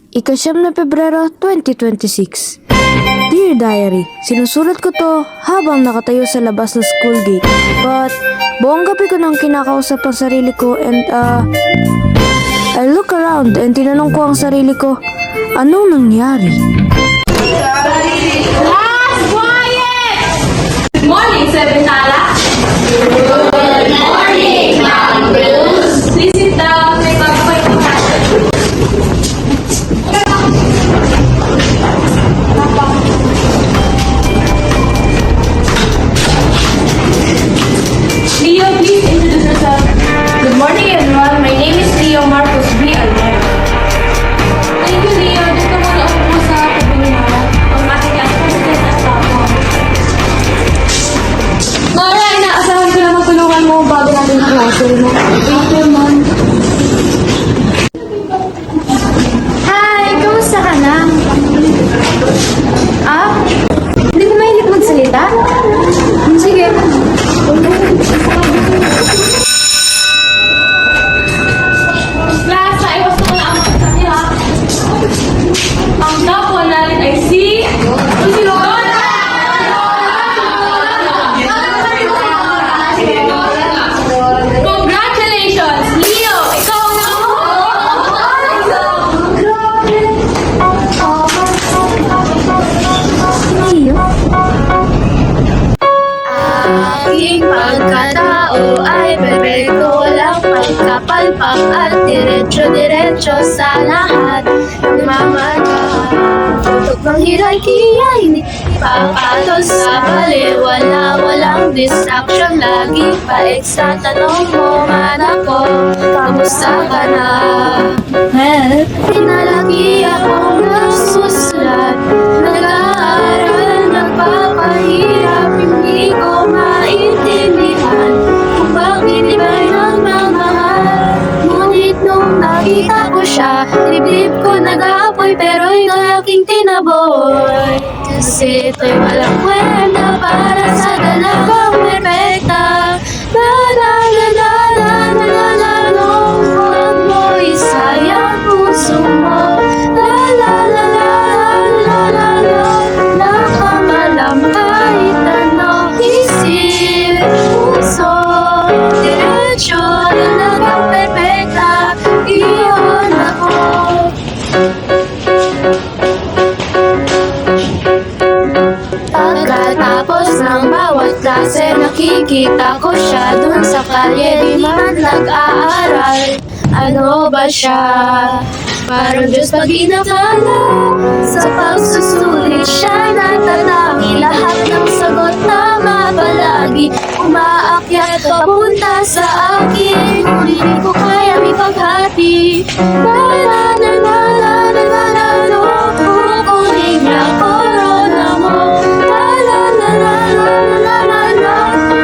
Ika-9 na Pebrero 2026. Dear Diary, sinusulat ko to habang nakatayo sa labas ng school gate. But, buong gabi ko nang kinakausap ang sarili ko and I look around and tinanong ko ang sarili ko, anong nangyari? Class, quiet! Good morning, Sebentala. Good morning, Ma'am Bruce. Please sit down. May bago kayo passion. Leo, please introduce yourself. Good morning, everyone. My name is Leo Marcos B. Almero. Thank you, Leo. Dito muna ako po sa pagbininara. Ang ating class president at tapo. Nora, inaasahan ko na matulungan mo bago natin ang klase mo. Thank you, ma'am. Hi! Kamusta ka na? Hindi mo mahilig magsalita? Sige. Class, naiwas ko na ang sabi ha. Ang tapo natin ay si Dora! Congratulations, Leo! Ikaw na Aking pagkatao ay perfecto, walang pagkapalpak at diretso-diretso sa lahat ng mamaga. Tutok ng hierarkiya, hindi papatol sa bali, walang distraction, lagi pa extra tanong mo man ako, kamusta ka na? Pinalaki akong nagsusulat, nag-aaral, nagpapahirap, hindi ko maintindihan kung bakit iba'y nagmamahal. Ngunit nung nakita ko siya, dibdib ko nag-aapoy, pero ito'y aking tinaboy. Kasi ito'y walang kwenta para sa dalagang perfecta. La la la la la la la la la. Huwag mo isayang puso mo. La la la la la la la la. Nakamalam kahit ano. Isip, puso, diretsyo, dalagang perfecta. Iyon ako. Pagkatapos ng bawat klase, nakikita ko siya dun sa kalye, di man nag-aaral. Ano ba siya? Parang Diyos pag inakala. Sa pagsusulit siya natatangi, lahat ng sagot tama palagi. Umaakyat papunta sa akin, ngunit di ko kaya ipaghati. La la la la la la la la la. Kukunin niya corona mo. La la la la la la la la.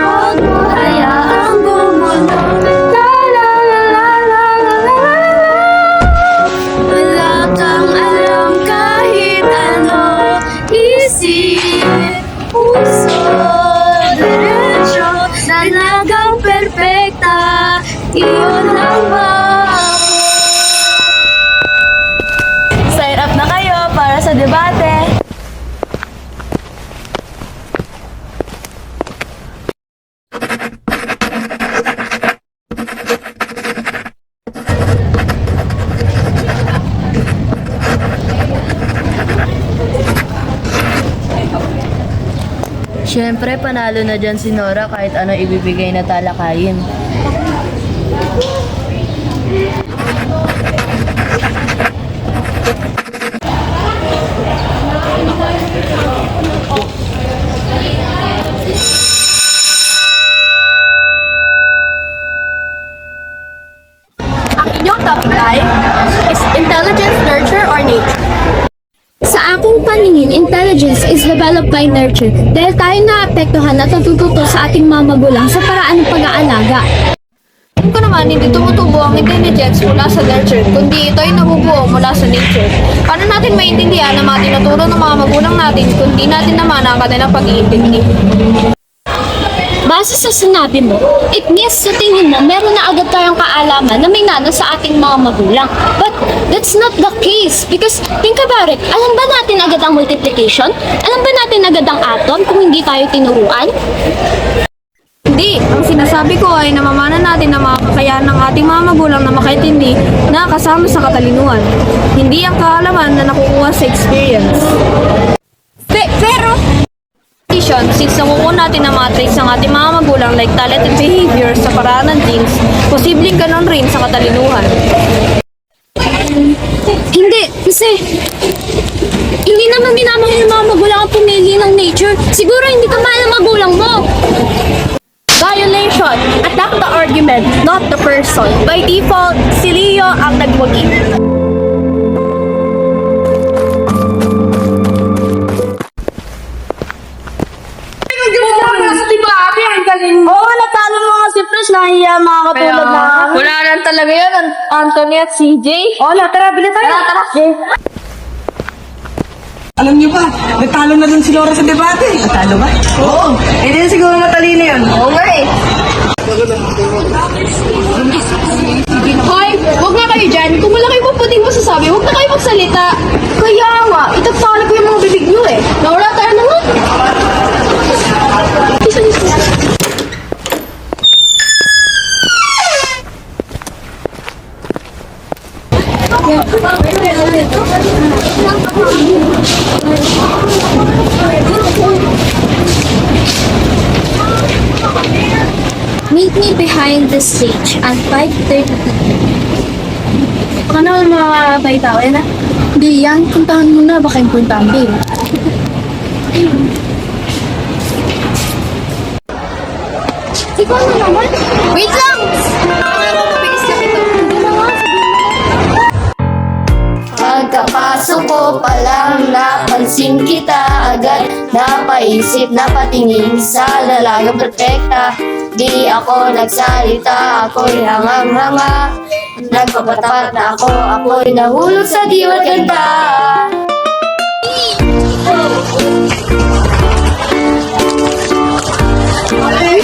Huwag mo hayaang gumulo. La la la la la la la la. Wala kang alam kahit ano. Isip, puso, diretsyo, dalagang perfecta. Iyon lang ba ako? Sign up na kayo para sa debate. Siyempre, panalo na dyan si Nora kahit ano ibibigay na talakayin. Ang inyong topic ay, is intelligence nurture or nature? Sa aking paningin, intelligence is developed by nurture dahil tayo naapektuhan at natututo sa ating mga magulang sa paraan ng pag-aalaga. Tingin ko naman, hindi tumutubo ang intelligence mula sa nurture, kundi ito ay nabubuo mula sa nature. Paano natin maintindihan ang mga tinuturo ng mga magulang natin, kundi natin naman ang kanilang pag-iintindi? base sa sinabi mo, it means sa tingin mo, meron na agad tayong kaalaman na may nana sa ating mga magulang. But that's not the case because think about it, alam ba natin agad ang multiplication? Alam ba natin agad ang atom kung hindi tayo tinuruan? Hindi. Ang sinasabi ko ay namamana natin na mga kakayahan ng ating mga magulang na makaintindi na kasama sa katalinuhan. Hindi ang kaalaman na nakukuha sa experience. Pero, since nakukuha natin ang mga traits ng ating mga magulang like talent and behavior sa paraan ng genes, posibleng ganon rin sa katalinuhan. Hindi, kasi hindi naman minamahal ng mga magulang ang pumili ng nature. Siguro hindi ka mahal ng magulang mo. Violation. Attack the argument, not the person. By default, si Leo ang nagwagi. Oo, natalo mo nga si Fresh. Nahiya mga katulad na. Wala lang talaga yan, Anthony at CJ. Oo, tara, bili tayo. Tara. Alam niyo ba, natalo na dun si Laura sa debate. Natalo ba? Oo. Hindi siguro matalino yan. Oo nga eh. Hoy, huwag nga kayo dyan. Kung wala kayo puputing masasabi, huwag na kayo magsalita. Kaya nga, itagtalo ko yung mga bibig nyo eh. Laura, tayo na nga. Meet me behind the stage at 5:30. Baka naman mga baitaw, yan ah. Di yan, puntahan mo na. Baka importante. Ikaw na naman. Wait lang! Mabilis ka ito. Hindi na nga. Pagkapasok ko pa lang napansin kita agad. Napaisip, napatingin sa lalagang perfecta. Di ako nagsalita, ako'y hangang-hanga. Nagpapatapat na ako'y nahulog sa diwa't ganda. Ano kaya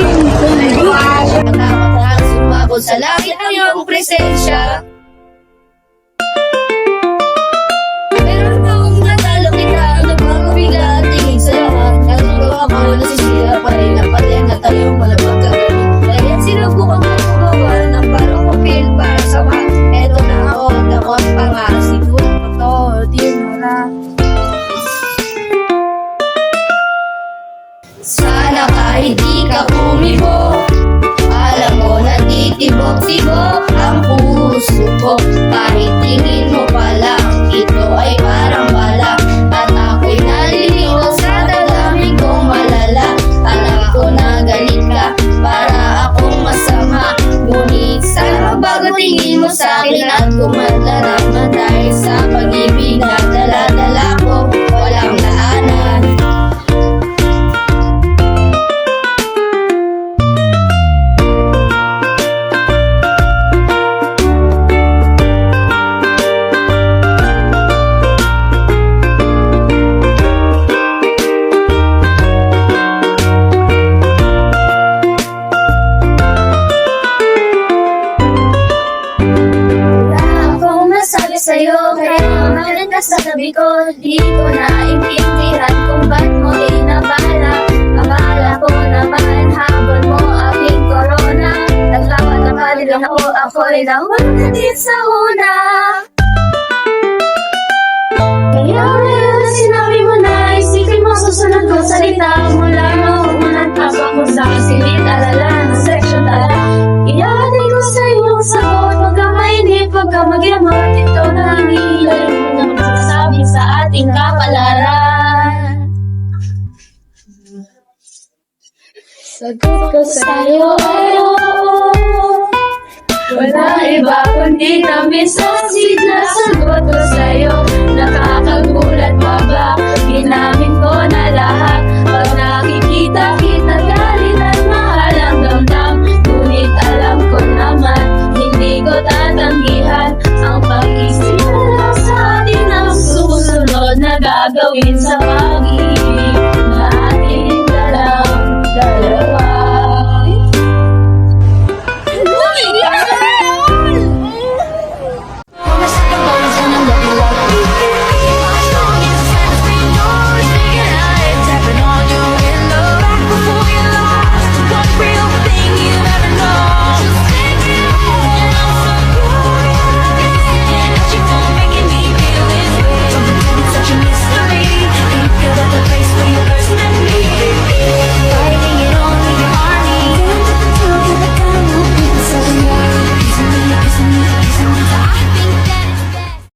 ginagawa mo? Nakamatang sumabot sa langit ang iyong presensya. Pero nung natalo kita, nagbago bigla ang tingin sa lahat. Nagtulog ako, nasisira pa rin ang patin na tayong malabag kagaling. Kaya sinubukan ko gumawa ng parang papel para sa mga. Eto na ako, takot pangarap siguro ko to, di mura. Sana kahit di ka kumibo, alam ko natitibok-tibok ang puso ko. Kahit tingin mo pa lang, ito ay parang bala. At ako'y naliligo sa dadami kong malala. Alam ko na galit ka, para akong masama. Ngunit sana bago tingin mo sa akin at kumadla naman dahil sa pag-ibig na dala-dala ko, walang laanan. Sa'yo, kaya umalan ka sa tabi ko. Di ko naintindihan kung ba't mo inabala. Akala ko naman habol mo aking corona. Nagpapatapad lang ako'y nawalan din sa una. Kaya ngayon sinabi mo na, isipin mo susunod ko salita. Mula noong unang tapak mo sa silid, alala ng section tala. Iyahatid ko sa iyong sagot, huwag ka mainip, huwag ka mag-emot. Ito na ang ilan mo na magsasabi sa ating kapalaran. Sagot ko sa'yo ay oo. Wala iba kundi tamis sa sigla. Sagot ko sa'yo, nakakagulat pa ba? Ginamin ko na lahat. Pag nakikita kita, galit at mahal ang damdam. Ngunit alam ko naman, hindi ko tatanggihan ang pag-isip na lang sa atin ang susunod na gagawin. gawin sa